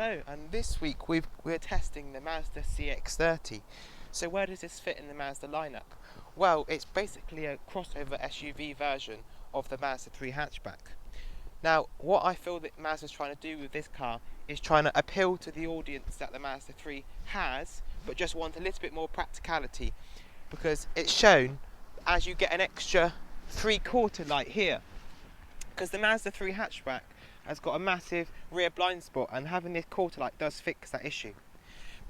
Hello, and this week we're testing the MAZDA CX-30. So where does this fit in the Mazda lineup? Well, it's basically a crossover SUV version of the Mazda 3 hatchback. Now, what I feel that Mazda's trying to do with this car is trying to appeal to the audience that the Mazda 3 has, but just want a little bit more practicality, because it's shown as you get an extra 3/4 light here. Because the Mazda 3 hatchback has got a massive rear blind spot, and having this quarter light does fix that issue.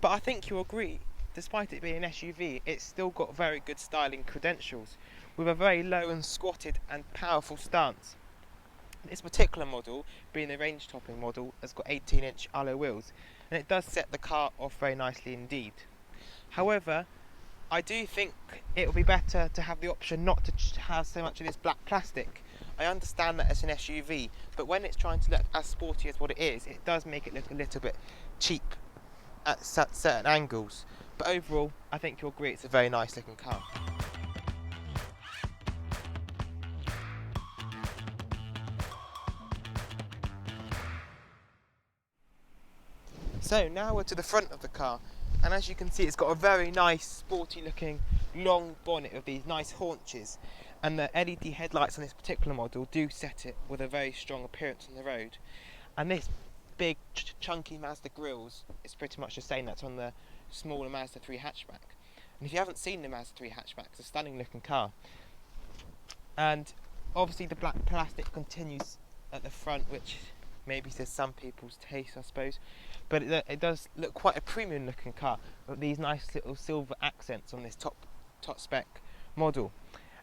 But I think you'll agree, despite it being an SUV, it's still got very good styling credentials, with a very low and squatted and powerful stance. This particular model, being the range topping model, has got 18-inch alloy wheels, and it does set the car off very nicely indeed. However, I do think it would be better to have the option not to have so much of this black plastic. I understand that it's an SUV, but when it's trying to look as sporty as what it is, it does make it look a little bit cheap at certain angles. But overall, I think you'll agree it's a very nice looking car. So now we're to the front of the car, and as you can see, it's got a very nice sporty looking long bonnet with these nice haunches, and the LED headlights on this particular model do set it with a very strong appearance on the road. And this big chunky Mazda grills is pretty much the same that's on the smaller Mazda 3 hatchback. And if you haven't seen the Mazda 3 hatchback, it's a stunning looking car. And obviously the black plastic continues at the front, which maybe to some people's taste, I suppose, but it does look quite a premium looking car with these nice little silver accents on this top spec model.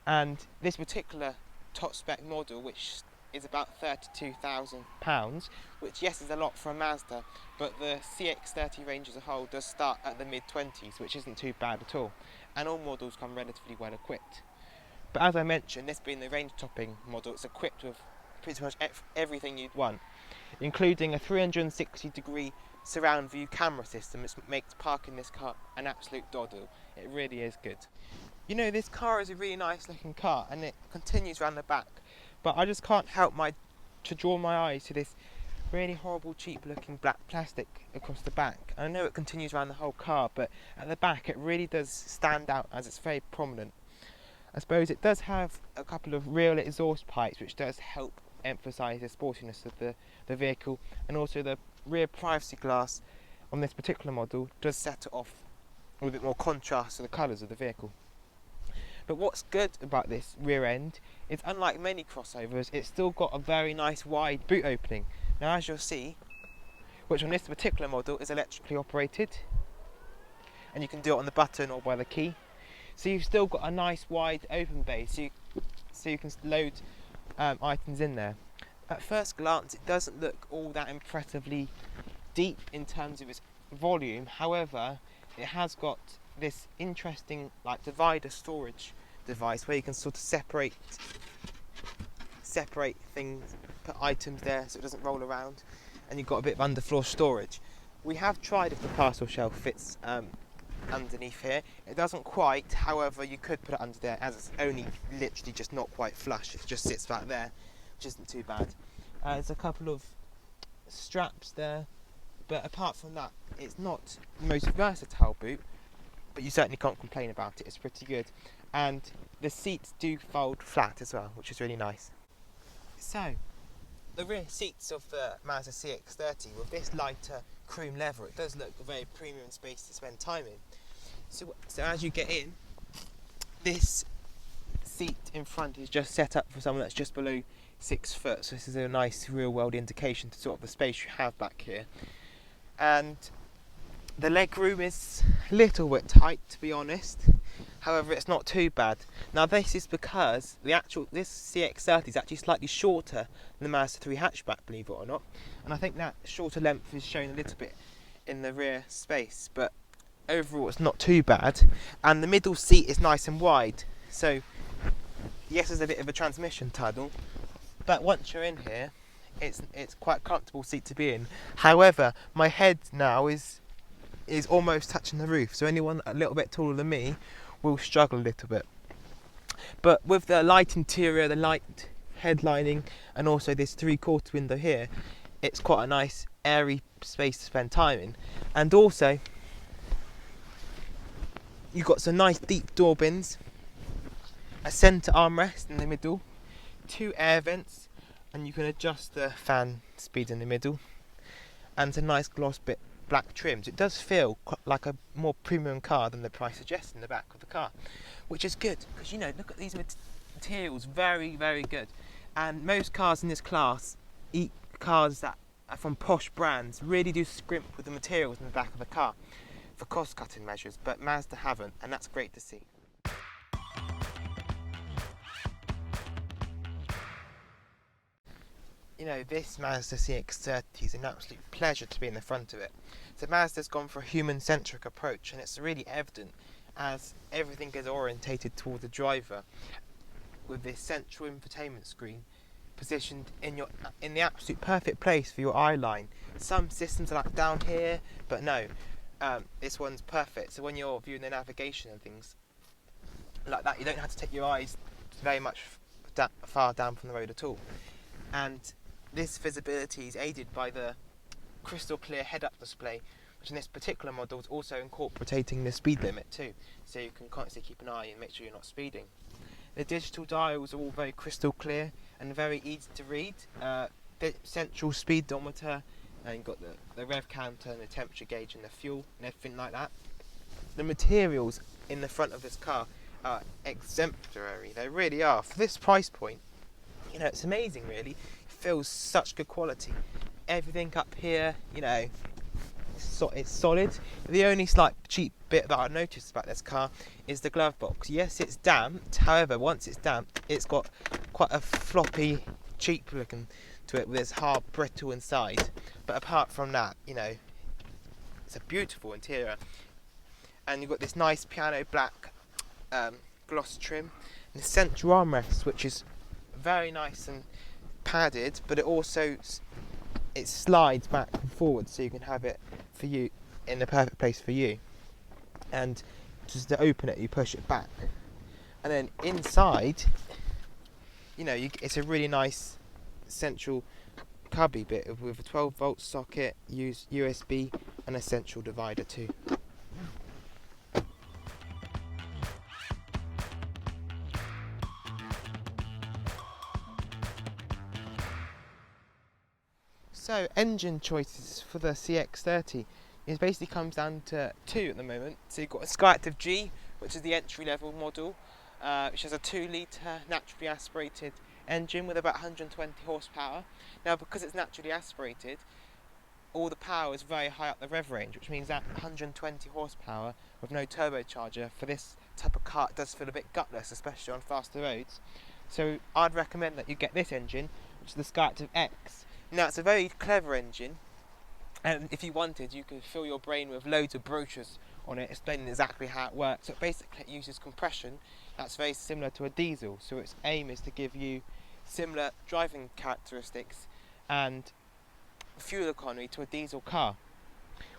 And this particular top spec model, which is about £32,000, which yes is a lot for a Mazda, but the CX-30 range as a whole does start at the mid-20s, which isn't too bad at all, and all models come relatively well equipped. But as I mentioned, this being the range topping model, it's equipped with pretty much everything you'd want, including a 360-degree surround view camera system, which makes parking this car an absolute doddle. It really is good. You know, this car is a really nice looking car, and it continues around the back, but I just can't help to draw my eyes to this really horrible cheap looking black plastic across the back. I know it continues around the whole car, but at the back it really does stand out as it's very prominent. I suppose it does have a couple of real exhaust pipes, which does help emphasise the sportiness of the vehicle, and also the rear privacy glass on this particular model does set it off with a bit more contrast to the colours of the vehicle. But what's good about this rear end is, unlike many crossovers, it's still got a very nice wide boot opening. Now, as you'll see, which on this particular model is electrically operated, and you can do it on the button or by the key. So you've still got a nice wide open base, so you can load items in there. At first glance, it doesn't look all that impressively deep in terms of its volume. However, it has got this interesting divider storage device where you can sort of separate things, put items there so it doesn't roll around, and you've got a bit of underfloor storage. We have tried if the parcel shelf fits underneath here. It doesn't quite, however you could put it under there, as it's only literally just not quite flush. It just sits back there, which isn't too bad. There's a couple of straps there, but apart from that, it's not the most versatile boot, but you certainly can't complain about it. It's pretty good, and the seats do fold flat as well, which is really nice. So the rear seats of the Mazda CX-30 with this lighter chrome leather, it does look a very premium space to spend time in. So as you get in, this seat in front is just set up for someone that's just below 6 foot, so this is a nice real world indication to sort of the space you have back here. And the leg room is a little bit tight, to be honest. However, it's not too bad. Now this is because this CX-30 is actually slightly shorter than the Mazda 3 hatchback, believe it or not. And I think that shorter length is shown a little bit in the rear space, but overall it's not too bad. And the middle seat is nice and wide. So yes, there's a bit of a transmission tunnel, but once you're in here, it's quite a comfortable seat to be in. However, my head now is almost touching the roof, so anyone a little bit taller than me will struggle a little bit. But with the light interior, the light headlining, and also this 3/4 window here, it's quite a nice airy space to spend time in. And also you've got some nice deep door bins, a centre armrest in the middle, 2 air vents, and you can adjust the fan speed in the middle, and some nice gloss bit black trims. It does feel like a more premium car than the price suggests in the back of the car, which is good because, you know, look at these materials, very, very good. And most cars in this class, cars that are from posh brands, really do scrimp with the materials in the back of the car for cost cutting measures, but Mazda haven't, and that's great to see. You know, this Mazda CX-30 is an absolute pleasure to be in the front of it. So Mazda's gone for a human-centric approach, and it's really evident as everything is orientated toward the driver, with this central infotainment screen positioned in the absolute perfect place for your eye line. Some systems are like down here, but no, this one's perfect. So when you're viewing the navigation and things like that, you don't have to take your eyes very much far down from the road at all. And this visibility is aided by the crystal clear head-up display, which in this particular model is also incorporating the speed limit too, so you can constantly keep an eye and make sure you're not speeding. The digital dials are all very crystal clear and very easy to read. The central speedometer, and you've got the rev counter and the temperature gauge and the fuel and everything like that. The materials in the front of this car are exemplary, they really are. For this price point, you know, it's amazing really. It feels such good quality. Everything up here, you know, it's solid. The only slight cheap bit that I noticed about this car is the glove box. Yes, it's damped, however, once it's damped, it's got quite a floppy, cheap looking to it with this hard brittle inside. But apart from that, you know, it's a beautiful interior. And you've got this nice piano black gloss trim and the central armrest, which is very nice and padded, but it slides back and forward, so you can have it for you in the perfect place for you. And just to open it, you push it back, and then inside, you know, it's a really nice central cubby bit with a 12-volt socket, USB, and a central divider too. So, engine choices for the CX-30, it basically comes down to 2 at the moment. So you've got a Skyactiv G, which is the entry-level model, which has a 2-litre naturally aspirated engine with about 120 horsepower. Now, because it's naturally aspirated, all the power is very high up the rev range, which means that 120 horsepower with no turbocharger for this type of car does feel a bit gutless, especially on faster roads. So I'd recommend that you get this engine, which is the Skyactiv X. Now, it's a very clever engine, and if you wanted, you could fill your brain with loads of brochures on it explaining exactly how it works. So basically it uses compression that's very similar to a diesel, so its aim is to give you similar driving characteristics and fuel economy to a diesel car.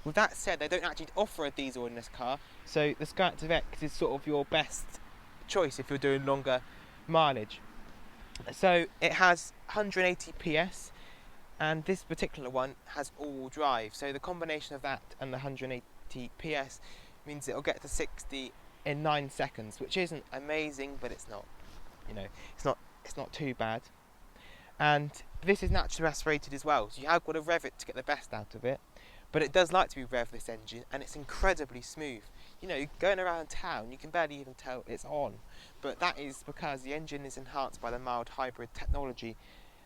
With that said, they don't actually offer a diesel in this car, so the Skyactiv X is sort of your best choice if you're doing longer mileage. So it has 180 PS, and this particular one has all-wheel drive, so the combination of that and the 180 PS means it'll get to 60 in 9 seconds, which isn't amazing, but it's not, you know, it's not too bad. And this is naturally aspirated as well, so you have got to rev it to get the best out of it, but it does like to be revved, this engine, and it's incredibly smooth. You know, going around town, you can barely even tell it's on, but that is because the engine is enhanced by the mild hybrid technology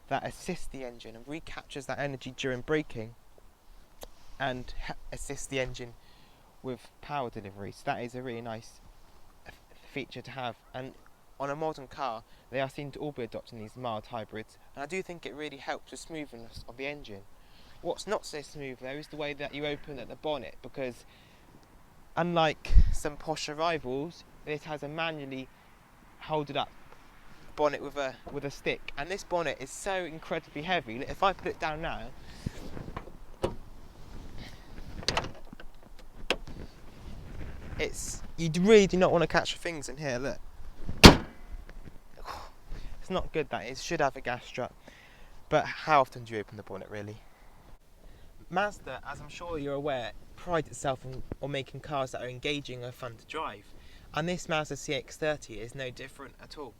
that assists the engine and recaptures that energy during braking and assists the engine with power delivery. So that is a really nice feature to have, and on a modern car they are seen to all be adopting these mild hybrids, and I do think it really helps the smoothness of the engine. What's not so smooth though is the way that you open at the bonnet, because unlike some posh rivals, this has a manually hold it up bonnet with a stick, and this bonnet is so incredibly heavy. If I put it down now, you really do not want to catch your fingers in here. Look, it's not good. That is. Should have a gas strut, but how often do you open the bonnet really? Mazda, as I'm sure you're aware, prides itself on making cars that are engaging and fun to drive. And this Mazda CX-30 is no different at all.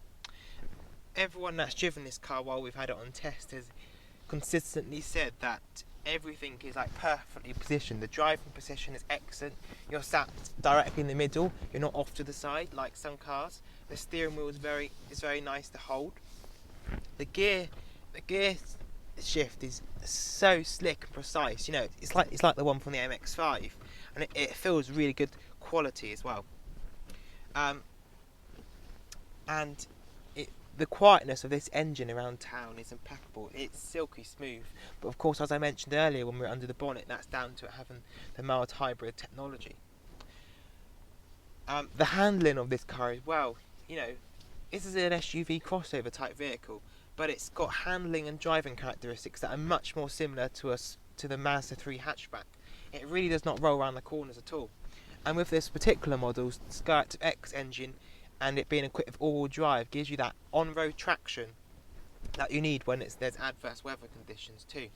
Everyone that's driven this car while we've had it on test has consistently said that everything is like perfectly positioned. The driving position is excellent. You're sat directly in the middle. You're not off to the side like some cars. The steering wheel is very nice to hold. The gear shift is so slick and precise. You know, it's like the one from the MX-5, and it feels really good quality as well. And the quietness of this engine around town is impeccable. It's silky smooth, but of course, as I mentioned earlier when we were under the bonnet, that's down to it having the mild hybrid technology. The handling of this car as well, you know, this is an SUV crossover type vehicle, but it's got handling and driving characteristics that are much more similar to the MAZDA 3 hatchback. It really does not roll around the corners at all. And with this particular model's Skyactiv X engine, and it being equipped with all-wheel drive, gives you that on-road traction that you need when there's adverse weather conditions too.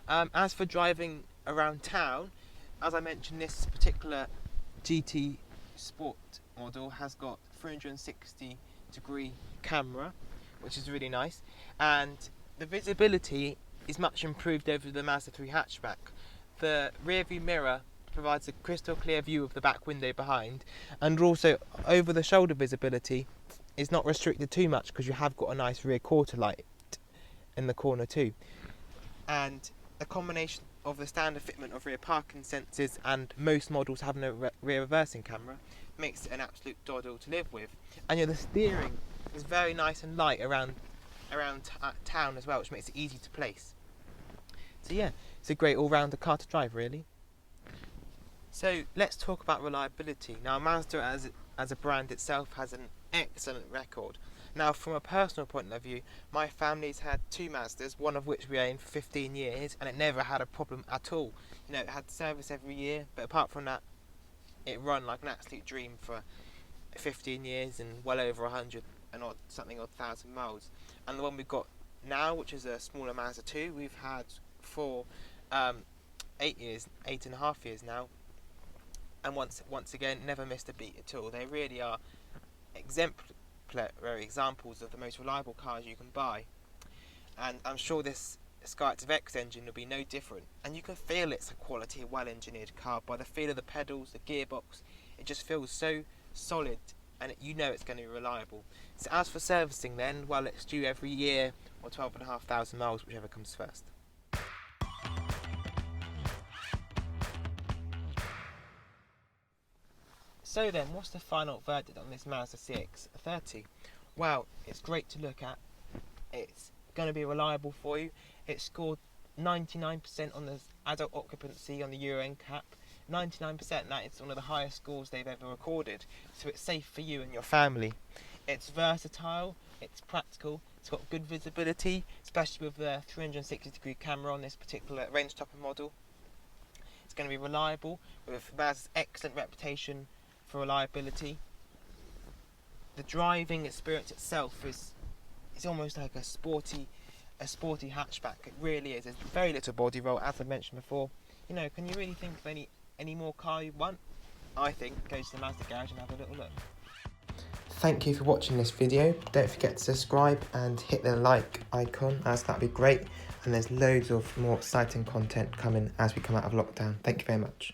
As for driving around town, as I mentioned, this particular GT Sport model has got 360-degree camera, which is really nice, and the visibility is much improved over the Mazda 3 hatchback. The rear view mirror provides a crystal clear view of the back window behind, and also over the shoulder visibility is not restricted too much because you have got a nice rear quarter light in the corner too. And a combination of the standard fitment of rear parking sensors and most models having a rear reversing camera makes it an absolute doddle to live with. And the steering is very nice and light around town as well, which makes it easy to place. So yeah, it's a great all-rounder car to drive, really. So let's talk about reliability. Now, Mazda as a brand itself has an excellent record. Now, from a personal point of view, my family's had two Mazdas, one of which we owned for 15 years, and it never had a problem at all. You know, it had service every year, but apart from that, it run like an absolute dream for 15 years and well over 100 and something odd thousand miles. And the one we've got now, which is a smaller Mazda 2, we've had for 8.5 years now. And once again, never missed a beat at all. They really are exemplary examples of the most reliable cars you can buy. And I'm sure this Skyactiv X engine will be no different. And you can feel it's a quality, well-engineered car by the feel of the pedals, the gearbox. It just feels so solid, and you know it's going to be reliable. So as for servicing then, well, it's due every year or 12,500 miles, whichever comes first. So then, what's the final verdict on this Mazda CX-30? Well, it's great to look at. It's going to be reliable for you. It scored 99% on the adult occupancy on the Euro NCAP. 99%, that is one of the highest scores they've ever recorded. So it's safe for you and your family. It's versatile, it's practical, it's got good visibility, especially with the 360-degree camera on this particular range-topper model. It's going to be reliable, with Mazda's excellent reputation for reliability. The driving experience itself is almost like a sporty hatchback. It really is. There's very little body roll, as I mentioned before. You know, can you really think of any more car you want? I think go to the Mazda garage and have a little look. Thank you for watching this video. Don't forget to subscribe and hit the like icon, as that'd be great. And there's loads of more exciting content coming as we come out of lockdown. Thank you very much.